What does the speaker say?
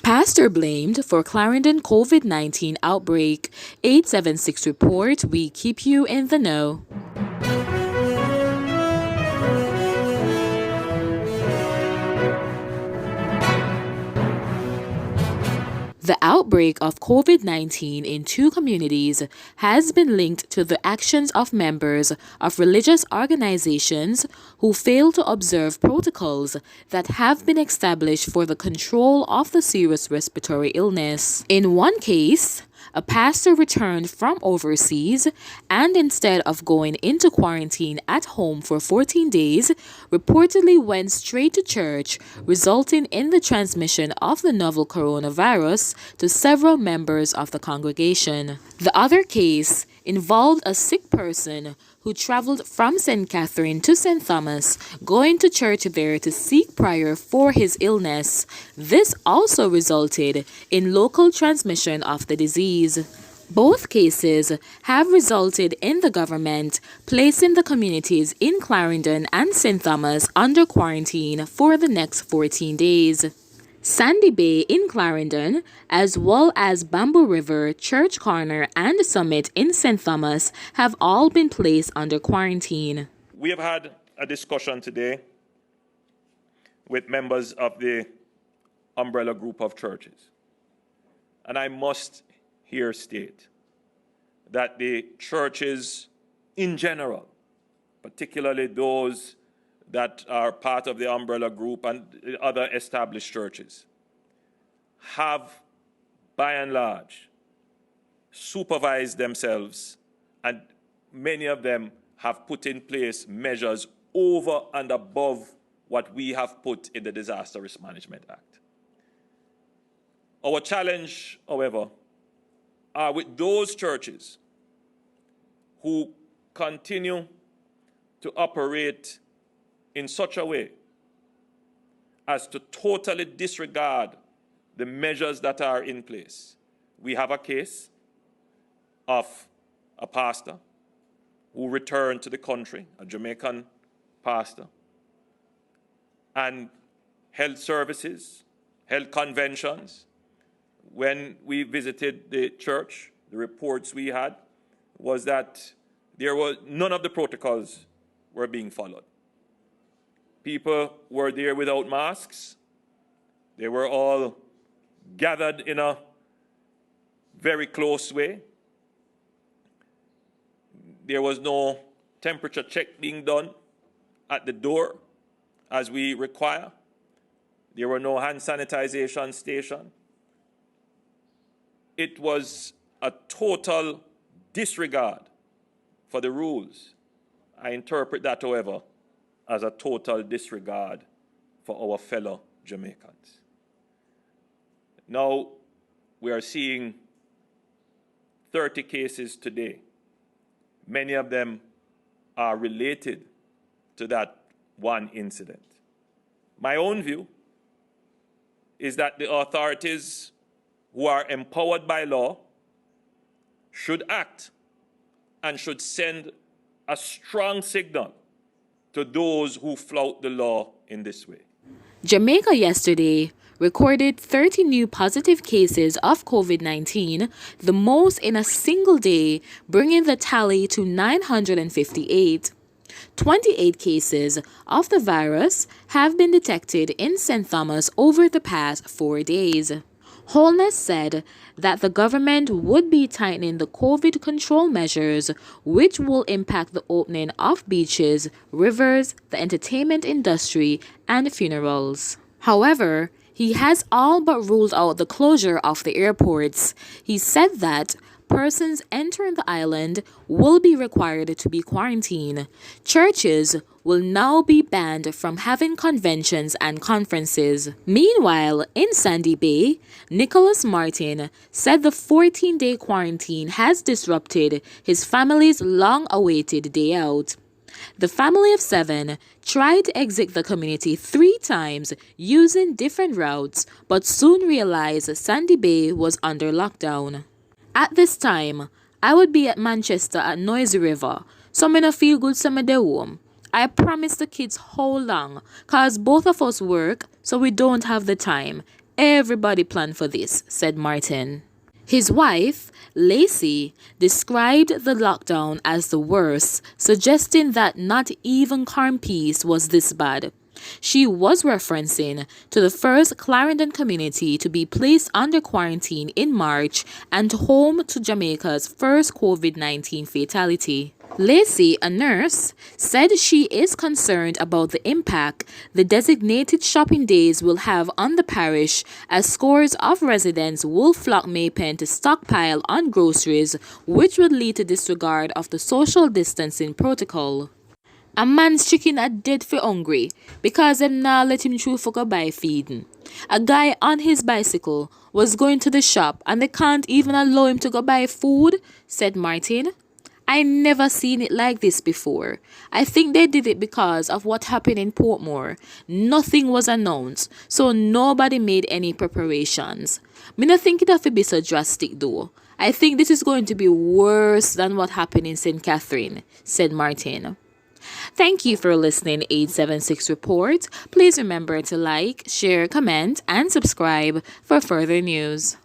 Pastor blamed for Clarendon COVID-19 outbreak. 876 report, we keep you in the know. The outbreak of COVID-19 in two communities has been linked to the actions of members of religious organizations who fail to observe protocols that have been established for the control of the serious respiratory illness. In one case, a pastor returned from overseas and instead of going into quarantine at home for 14 days, reportedly went straight to church, resulting in the transmission of the novel coronavirus to several members of the congregation. The other case involved a sick person who traveled from St. Catherine to St. Thomas, going to church there to seek prayer for his illness. This also resulted in local transmission of the disease. Both cases have resulted in the government placing the communities in Clarendon and St. Thomas under quarantine for the next 14 days. Sandy Bay in Clarendon, as well as Bamboo River, Church Corner, and Summit in St. Thomas have all been placed under quarantine. We have had a discussion today with members of the umbrella group of churches. And I must here state that the churches in general, particularly those that are part of the umbrella group and other established churches, have, by and large, supervised themselves, and many of them have put in place measures over and above what we have put in the Disaster Risk Management Act. Our challenge, however, are with those churches who continue to operate in such a way as to totally disregard the measures that are in place. We have a case of a pastor who returned to the country, a Jamaican pastor, and held services, held conventions. When we visited the church, the reports we had was that none of the protocols were being followed. People were there without masks. They were all gathered in a very close way. There was no temperature check being done at the door as we require. There were no hand sanitization stations. It was a total disregard for the rules. I interpret that, however, as a total disregard for our fellow Jamaicans. Now, we are seeing 30 cases today. Many of them are related to that one incident. My own view is that the authorities who are empowered by law should act and should send a strong signal to those who flout the law in this way. Jamaica yesterday recorded 30 new positive cases of COVID-19, the most in a single day, bringing the tally to 958. 28 cases of the virus have been detected in St. Thomas over the past 4 days. Holness said that the government would be tightening the COVID control measures, which will impact the opening of beaches, rivers, the entertainment industry, and funerals. However, he has all but ruled out the closure of the airports. He said that persons entering the island will be required to be quarantined. Churches will now be banned from having conventions and conferences. Meanwhile, in Sandy Bay, Nicholas Martin said the 14-day quarantine has disrupted his family's long-awaited day out. The family of 7 tried to exit the community 3 times using different routes, but soon realized Sandy Bay was under lockdown. At this time, I would be at Manchester at Noisy River, so me no feel good so me dey home. I promised the kids how long, cause both of us work, so we don't have the time. Everybody planned for this, said Martin. His wife, Lacey, described the lockdown as the worst, suggesting that not even corn peas was this bad. She was referencing to the first Clarendon community to be placed under quarantine in March and home to Jamaica's first COVID-19 fatality. Lacey, a nurse, said she is concerned about the impact the designated shopping days will have on the parish as scores of residents will flock Maypen to stockpile on groceries, which would lead to disregard of the social distancing protocol. A man's chicken are dead for hungry because them now let him through for go buy feeding. A guy on his bicycle was going to the shop and they can't even allow him to go buy food, said Martin. I never seen it like this before. I think they did it because of what happened in Portmore. Nothing was announced, so nobody made any preparations. Me not think it have to be so drastic though. I think this is going to be worse than what happened in St. Catherine, said Martin. Thank you for listening 876 Report. Please remember to like, share, comment, and subscribe for further news.